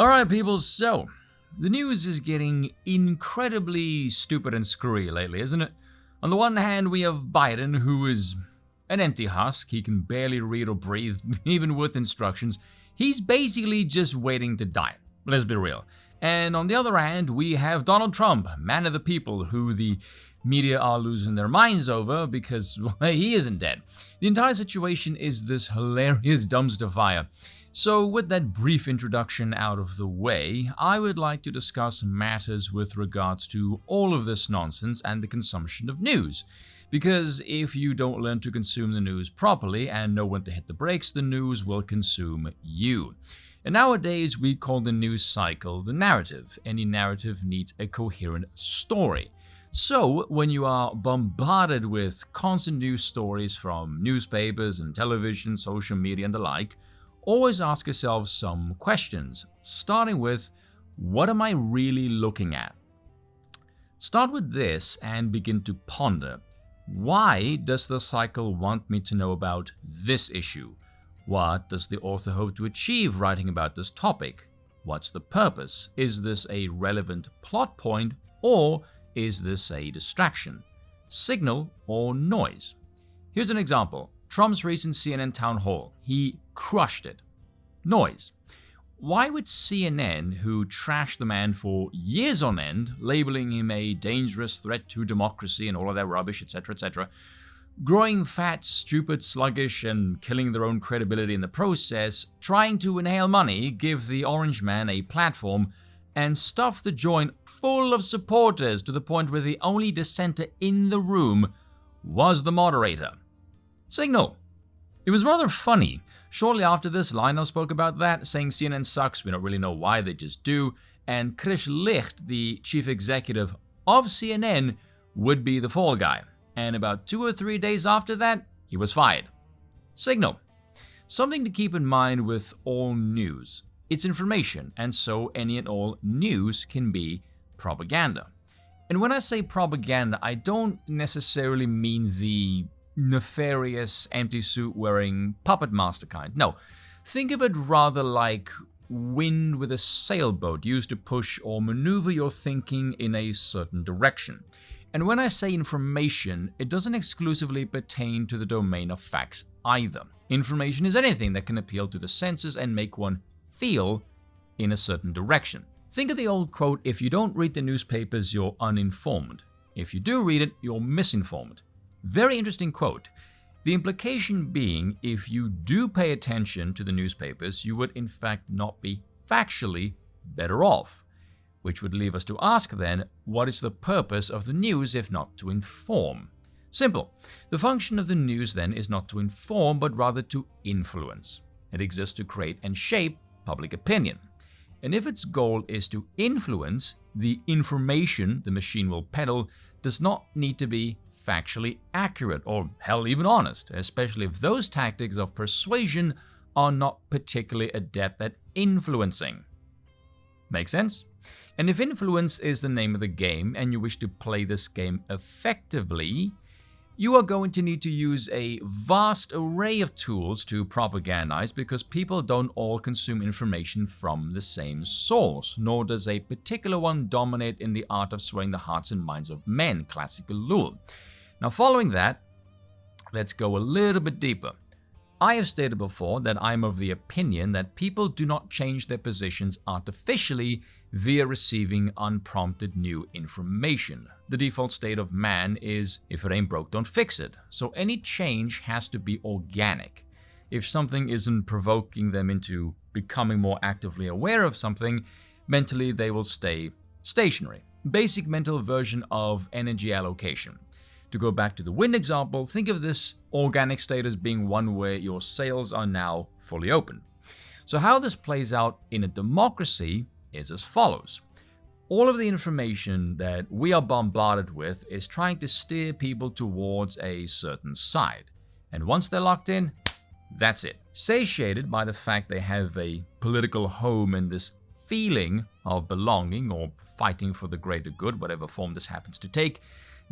Alright people, so the news is getting incredibly stupid and screwy lately, isn't it? On the one hand, we have Biden, who is an empty husk. He can barely read or breathe, even with instructions. He's basically just waiting to die, let's be real. And on the other hand, we have Donald Trump, man of the people, who the media are losing their minds over because he isn't dead. The entire situation is this hilarious dumpster fire. So with that brief introduction out of the way, I would like to discuss matters with regards to all of this nonsense and the consumption of news. Because if you don't learn to consume the news properly and know when to hit the brakes, the news will consume you. And nowadays we call the news cycle the narrative. Any narrative needs a coherent story. So when you are bombarded with constant news stories from newspapers and television, social media and the like, always ask yourself some questions, starting with, what am I really looking at? Start with this and begin to ponder. Why does the cycle want me to know about this issue? What does the author hope to achieve writing about this topic? What's the purpose? Is this a relevant plot point or is this a distraction? Signal or noise? Here's an example. Trump's recent CNN town hall. He crushed it. Noise. Why would CNN, who trashed the man for years on end, labeling him a dangerous threat to democracy and all of that rubbish, etc., growing fat, stupid, sluggish, and killing their own credibility in the process, trying to inhale money, give the orange man a platform, and stuff the joint full of supporters to the point where the only dissenter in the room was the moderator? Signal. It was rather funny. Shortly after this, Lionel spoke about that, saying CNN sucks, we don't really know why, they just do, and Chris Licht, the chief executive of CNN, would be the fall guy. And about 2 or 3 days after that, he was fired. Signal. Something to keep in mind with all news. It's information, and so any and all news can be propaganda. And when I say propaganda, I don't necessarily mean the nefarious, empty suit wearing puppet master kind. No, think of it rather like wind with a sailboat used to push or maneuver your thinking in a certain direction. And when I say information, it doesn't exclusively pertain to the domain of facts either. Information is anything that can appeal to the senses and make one feel in a certain direction. Think of the old quote, if you don't read the newspapers, you're uninformed. If you do read it, you're misinformed. Very interesting quote. The implication being, if you do pay attention to the newspapers, you would in fact not be factually better off. Which would leave us to ask then, what is the purpose of the news if not to inform? Simple. The function of the news then is not to inform, but rather to influence. It exists to create and shape public opinion. And if its goal is to influence, the information the machine will peddle does not need to be factually accurate or hell even honest, especially if those tactics of persuasion are not particularly adept at influencing. Make sense? And if influence is the name of the game and you wish to play this game effectively, you are going to need to use a vast array of tools to propagandize because people don't all consume information from the same source, nor does a particular one dominate in the art of swaying the hearts and minds of men, classical rule. Now following that, let's go a little bit deeper. I have stated before that I'm of the opinion that people do not change their positions artificially via receiving unprompted new information. The default state of man is, if it ain't broke, don't fix it. So any change has to be organic. If something isn't provoking them into becoming more actively aware of something, mentally they will stay stationary. Basic mental version of energy allocation. To go back to the wind example, think of this organic state as being one where your sails are now fully open. So how this plays out in a democracy is as follows. All of the information that we are bombarded with is trying to steer people towards a certain side. And once they're locked in, that's it. Satiated by the fact they have a political home and this feeling of belonging or fighting for the greater good, whatever form this happens to take,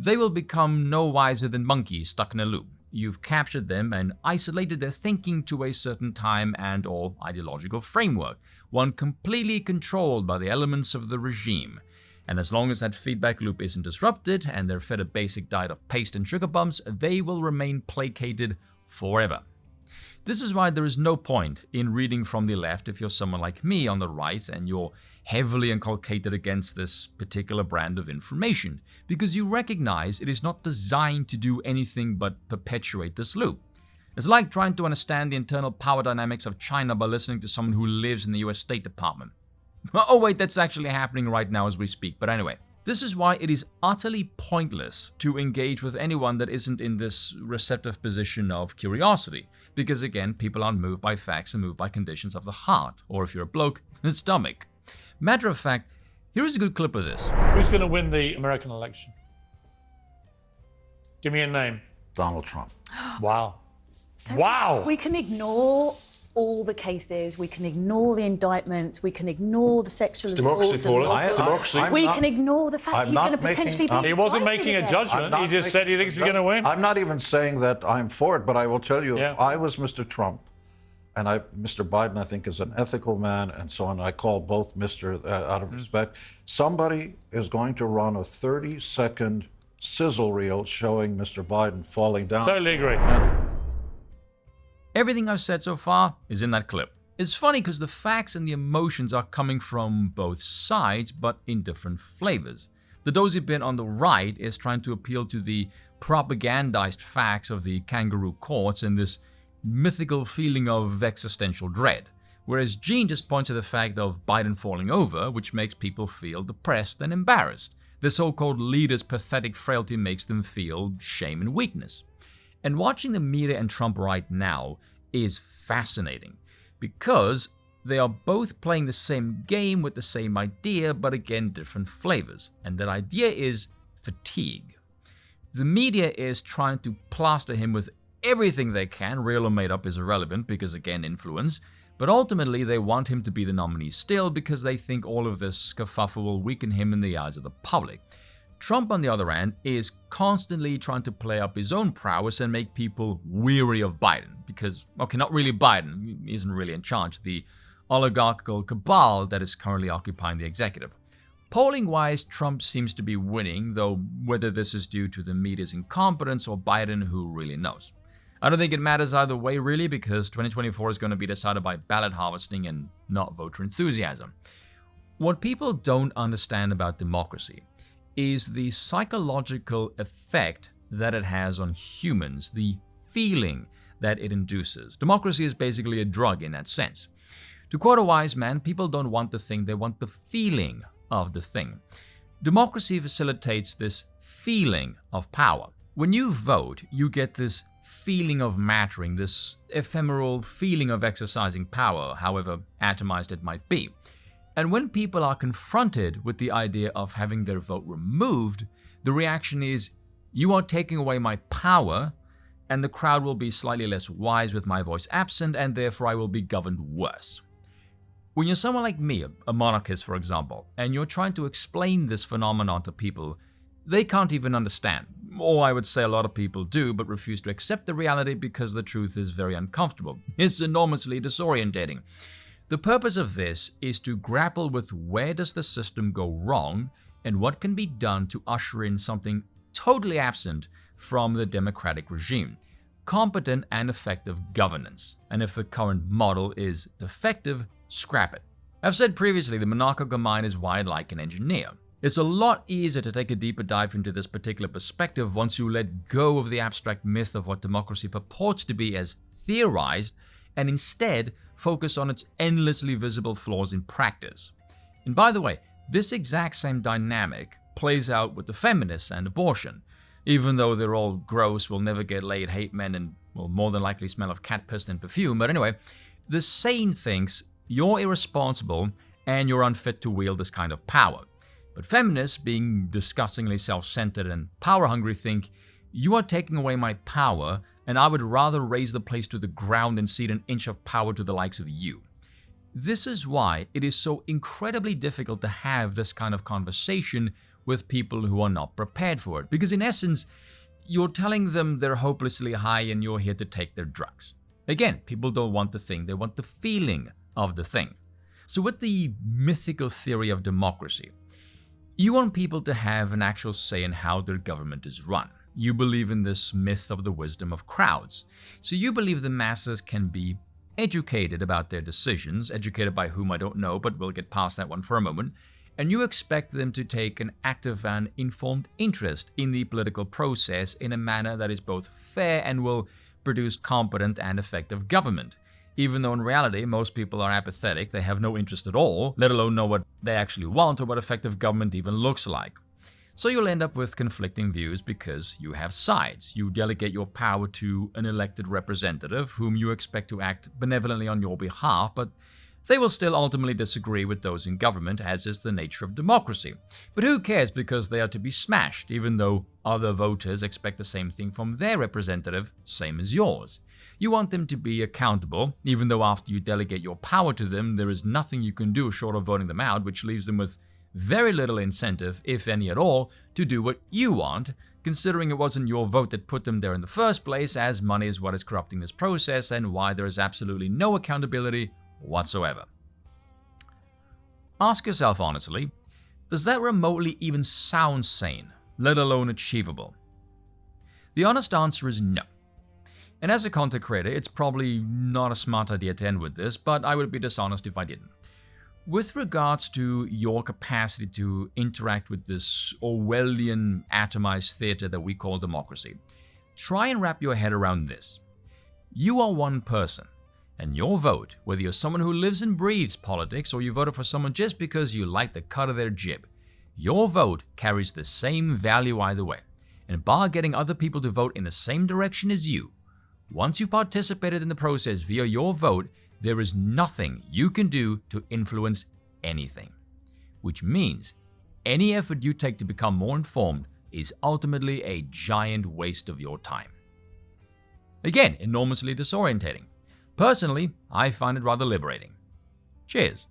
they will become no wiser than monkeys stuck in a loop. you've captured them and isolated their thinking to a certain time and or ideological framework, one completely controlled by the elements of the regime. And as long as that feedback loop isn't disrupted and they're fed a basic diet of paste and sugar bumps, they will remain placated forever. This is why there is no point in reading from the left if you're someone like me on the right and you're heavily inculcated against this particular brand of information, because you recognize it is not designed to do anything but perpetuate this loop. It's like trying to understand the internal power dynamics of China by listening to someone who lives in the US State Department. Oh wait, that's actually happening right now as we speak, but anyway. This is why it is utterly pointless to engage with anyone that isn't in this receptive position of curiosity, because again, people aren't moved by facts and moved by conditions of the heart, or if you're a bloke, the stomach. Matter of fact, here's a good clip of this. Who's going to win the American election? Give me a name. Donald Trump. Wow. So Wow. We can ignore all the cases, we can ignore the indictments, we can ignore the sexual assaults. We can ignore the fact he's going to potentially be. He wasn't making a judgment. He just said he thinks he's going to win. I'm not even saying that I'm for it, but I will tell you, Yeah. if I was Mr. Trump, and Mr. Biden, I think, is an ethical man, and so on. I call both Mr. Out of respect. Somebody is going to run a 30-second sizzle reel showing Mr. Biden falling down. Totally agree. Everything I've said so far is in that clip. It's funny because the facts and the emotions are coming from both sides, but in different flavors. The dozy bit on the right is trying to appeal to the propagandized facts of the kangaroo courts and this mythical feeling of existential dread, whereas Gene just points to the fact of Biden falling over, which makes people feel depressed and embarrassed. The so-called leader's pathetic frailty makes them feel shame and weakness. And watching the media and Trump right now is fascinating, because they are both playing the same game with the same idea, but again different flavors, and that idea is fatigue. The media is trying to plaster him with everything they can, real or made up is irrelevant because again influence, but ultimately they want him to be the nominee still because they think all of this kerfuffle will weaken him in the eyes of the public. Trump, on the other hand, is constantly trying to play up his own prowess and make people weary of Biden because, okay, not really Biden, he isn't really in charge, the oligarchical cabal that is currently occupying the executive. Polling-wise, Trump seems to be winning, though whether this is due to the media's incompetence or Biden, who really knows. I don't think it matters either way, really, because 2024 is going to be decided by ballot harvesting and not voter enthusiasm. What people don't understand about democracy is the psychological effect that it has on humans, the feeling that it induces. Democracy is basically a drug in that sense. To quote a wise man, people don't want the thing, they want the feeling of the thing. Democracy facilitates this feeling of power. When you vote, you get this feeling of mattering, this ephemeral feeling of exercising power, however atomized it might be. And when people are confronted with the idea of having their vote removed, the reaction is, you are taking away my power, and the crowd will be slightly less wise with my voice absent, and therefore I will be governed worse. When you're someone like me, a monarchist for example, and you're trying to explain this phenomenon to people, they can't even understand. Or I would say a lot of people do, but refuse to accept the reality because the truth is very uncomfortable. It's enormously disorientating. The purpose of this is to grapple with where does the system go wrong and what can be done to usher in something totally absent from the democratic regime. Competent and effective governance. And if the current model is defective, scrap it. I've said previously the monarchical mind is wired like an engineer. It's a lot easier to take a deeper dive into this particular perspective once you let go of the abstract myth of what democracy purports to be as theorized and instead focus on its endlessly visible flaws in practice. And by the way, this exact same dynamic plays out with the feminists and abortion. Even though they're all gross, will never get laid, hate men, and will more than likely smell of cat piss and perfume. But anyway, the sane thinks you're irresponsible and you're unfit to wield this kind of power. But feminists, being disgustingly self-centered and power-hungry, think, you are taking away my power, and I would rather raise the place to the ground and cede an inch of power to the likes of you. This is why it is so incredibly difficult to have this kind of conversation with people who are not prepared for it. Because in essence, you're telling them they're hopelessly high and you're here to take their drugs. Again, people don't want the thing, they want the feeling of the thing. So with the mythical theory of democracy, you want people to have an actual say in how their government is run. You believe in this myth of the wisdom of crowds. So you believe the masses can be educated about their decisions, educated by whom I don't know, but we'll get past that one for a moment, and you expect them to take an active and informed interest in the political process in a manner that is both fair and will produce competent and effective government. Even though in reality, most people are apathetic, they have no interest at all, let alone know what they actually want or what effective government even looks like. So you'll end up with conflicting views because you have sides. You delegate your power to an elected representative whom you expect to act benevolently on your behalf, but they will still ultimately disagree with those in government, as is the nature of democracy. But who cares, because they are to be smashed, even though other voters expect the same thing from their representative, same as yours. You want them to be accountable, even though after you delegate your power to them, there is nothing you can do short of voting them out, which leaves them with very little incentive, if any at all, to do what you want, considering it wasn't your vote that put them there in the first place, as money is what is corrupting this process and why there is absolutely no accountability whatsoever. Ask yourself honestly, does that remotely even sound sane, let alone achievable? The honest answer is no. And as a content creator, it's probably not a smart idea to end with this, but I would be dishonest if I didn't. With regards to your capacity to interact with this Orwellian atomized theater that we call democracy, try and wrap your head around this. You are one person, and your vote, whether you're someone who lives and breathes politics or you voted for someone just because you like the cut of their jib, your vote carries the same value either way. And bar getting other people to vote in the same direction as you, once you've participated in the process via your vote, there is nothing you can do to influence anything. Which means any effort you take to become more informed is ultimately a giant waste of your time. Again, enormously disorientating. Personally, I find it rather liberating. Cheers.